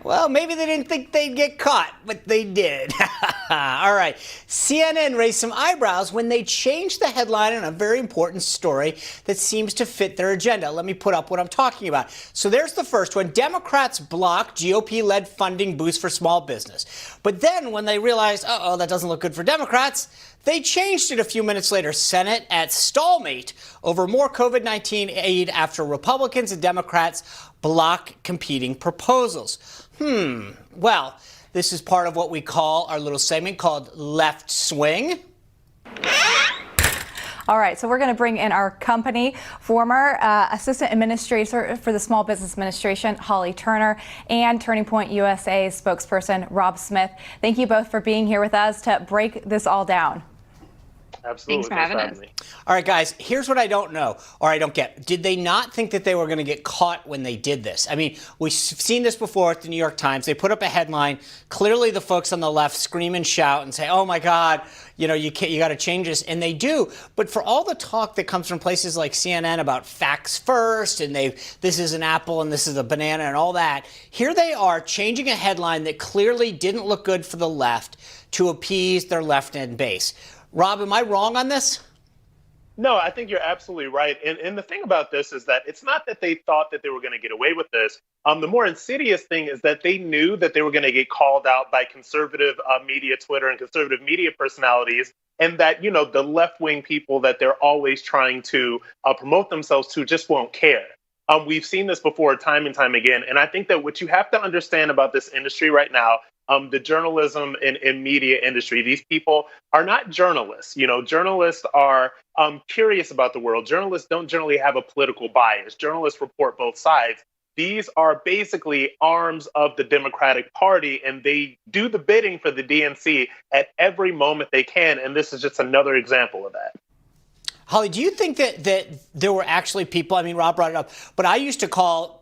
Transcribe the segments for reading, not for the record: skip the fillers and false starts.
Well, maybe they didn't think they'd get caught, but they did. All right. CNN raised some eyebrows when they changed the headline on a very important story that seems to fit their agenda. Let me put up what I'm talking about. So there's the first one. Democrats block GOP-led funding boost for small business. But then when they realized, uh-oh, that doesn't look good for Democrats, they changed it a few minutes later. Senate at stalemate over more COVID-19 aid after Republicans and Democrats block competing proposals. Well, this is part of what we call our little segment called Left Swing. All right, so we're going to bring in our company, former Assistant Administrator for the Small Business Administration, Holly Turner, and Turning Point USA's spokesperson, Rob Smith. Thank you both for being here with us to break this all down. Absolutely. Thanks for having us. All right, guys, here's what I don't know, or I don't get. Did they not think that they were going to get caught when they did this? I mean, we've seen this before at the New York Times. They put up a headline. Clearly, the folks on the left scream and shout and say, oh, my God, you got to change this. And they do. But for all the talk that comes from places like CNN about facts first, and this is an apple and this is a banana and all that, here they are changing a headline that clearly didn't look good for the left to appease their left-end base. Rob, am I wrong on this? No, I think you're absolutely right. And the thing about this is that it's not that they thought that they were going to get away with this. The more insidious thing is that they knew that they were going to get called out by conservative media, Twitter, and conservative media personalities, and that, the left-wing people that they're always trying to promote themselves to just won't care. We've seen this before time and time again. And I think that what you have to understand about this industry right now, the journalism and media industry, these people are not journalists. Journalists are curious about the world. Journalists don't generally have a political bias. Journalists report both sides. These are basically arms of the Democratic Party, and they do the bidding for the DNC at every moment they can. And this is just another example of that. Holly, do you think that there were actually people, I mean, Rob brought it up, but I used to call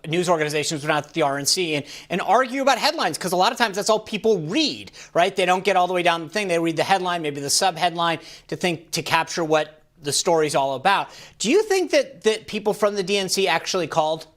news organizations, not the RNC, and argue about headlines, because a lot of times that's all people read, right? They don't get all the way down the thing. They read the headline, maybe the sub-headline to capture what the story's all about. Do you think that people from the DNC actually called?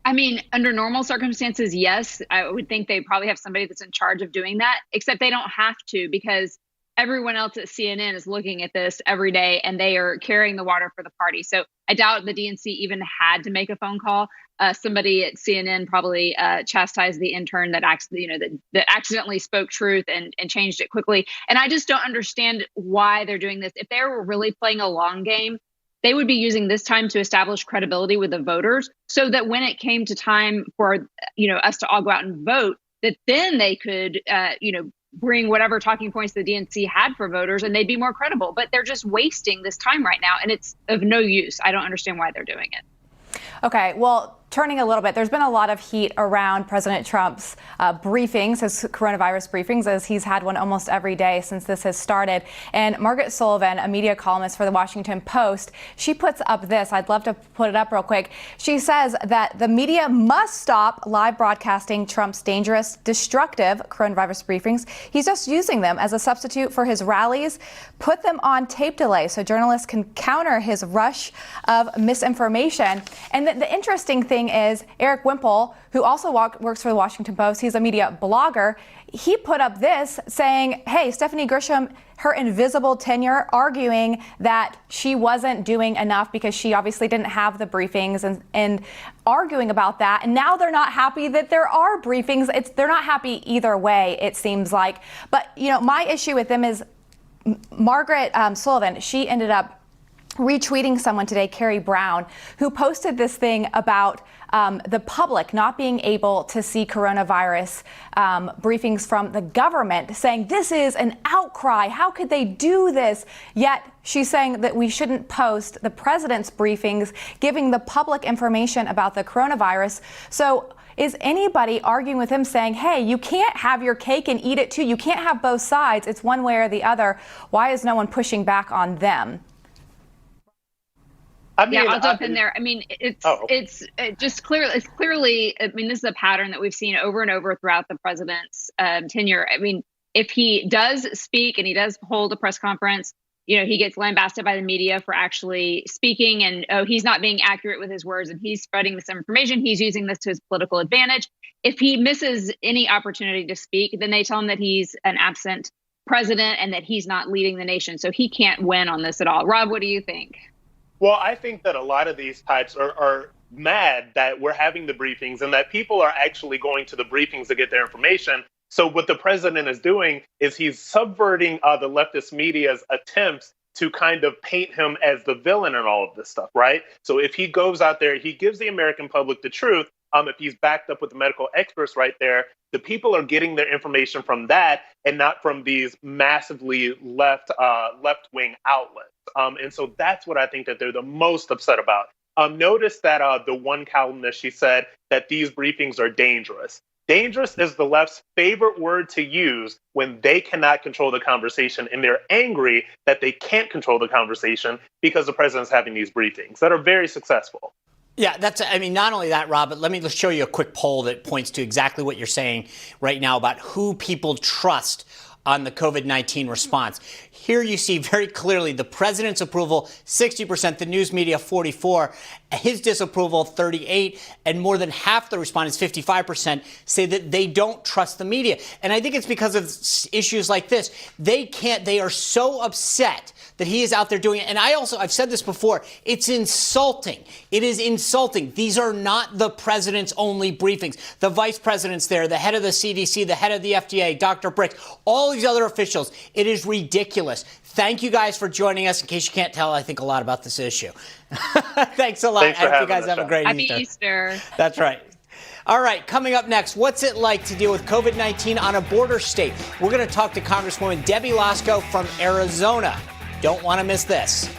I mean, under normal circumstances, yes. I would think they probably have somebody that's in charge of doing that, except they don't have to, because everyone else at CNN is looking at this every day, and they are carrying the water for the party. So I doubt the DNC even had to make a phone call. Somebody at CNN probably chastised the intern that accidentally spoke truth and changed it quickly. And I just don't understand why they're doing this. If they were really playing a long game, they would be using this time to establish credibility with the voters, so that when it came to time for us to all go out and vote, that then they could bring whatever talking points the DNC had for voters, and they'd be more credible. But they're just wasting this time right now, and it's of no use. I don't understand why they're doing it. Okay, well, turning a little bit, there's been a lot of heat around President Trump's briefings, his coronavirus briefings, as he's had one almost every day since this has started. And Margaret Sullivan, a media columnist for the Washington Post, she puts up this. I'd love to put it up real quick. She says that the media must stop live broadcasting Trump's dangerous, destructive coronavirus briefings. He's just using them as a substitute for his rallies. Put them on tape delay so journalists can counter his rush of misinformation. And the interesting thing is Eric Wimple, who also works for the Washington Post, he's a media blogger. He put up this saying, hey, Stephanie Grisham, her invisible tenure, arguing that she wasn't doing enough because she obviously didn't have the briefings, and arguing about that. And now they're not happy that there are briefings. They're not happy either way, it seems like. But, my issue with them is Margaret Sullivan, she ended up retweeting someone today, Carrie Brown, who posted this thing about the public not being able to see coronavirus briefings from the government, saying this is an outcry. How could they do this? Yet she's saying that we shouldn't post the president's briefings, giving the public information about the coronavirus. So is anybody arguing with him saying, hey, you can't have your cake and eat it too. You can't have both sides. It's one way or the other. Why is no one pushing back on them? I'll jump in there. I mean, it's clearly, I mean, this is a pattern that we've seen over and over throughout the president's tenure. I mean, if he does speak and he does hold a press conference, he gets lambasted by the media for actually speaking, and he's not being accurate with his words and he's spreading misinformation. He's using this to his political advantage. If he misses any opportunity to speak, then they tell him that he's an absent president and that he's not leading the nation. So he can't win on this at all. Rob, what do you think? Well, I think that a lot of these types are mad that we're having the briefings and that people are actually going to the briefings to get their information. So what the president is doing is he's subverting the leftist media's attempts to kind of paint him as the villain in all of this stuff, right? So if he goes out there, he gives the American public the truth. If he's backed up with the medical experts right there, the people are getting their information from that and not from these massively left-wing outlets. And so that's what I think that they're the most upset about. Notice that the one columnist, she said that these briefings are dangerous. Dangerous is the left's favorite word to use when they cannot control the conversation, and they're angry that they can't control the conversation because the president's having these briefings that are very successful. Yeah, not only that, Rob, but let me just show you a quick poll that points to exactly what you're saying right now about who people trust on the COVID-19 response. Here you see very clearly the president's approval, 60%, the news media, 44%, his disapproval, 38%, and more than half the respondents, 55%, say that they don't trust the media. And I think it's because of issues like this. They are so upset that he is out there doing it. And I've said this before, it's insulting. It is insulting. These are not the president's only briefings. The vice president's there, the head of the CDC, the head of the FDA, Dr. Bricks, all these other officials. It is ridiculous. Thank you guys for joining us. In case you can't tell, I think a lot about this issue. Thanks a lot. Thanks for I hope you having guys us, have a great Happy Easter. Easter. That's right. All right, coming up next, what's it like to deal with COVID-19 on a border state? We're going to talk to Congresswoman Debbie Lasco from Arizona. Don't want to miss this.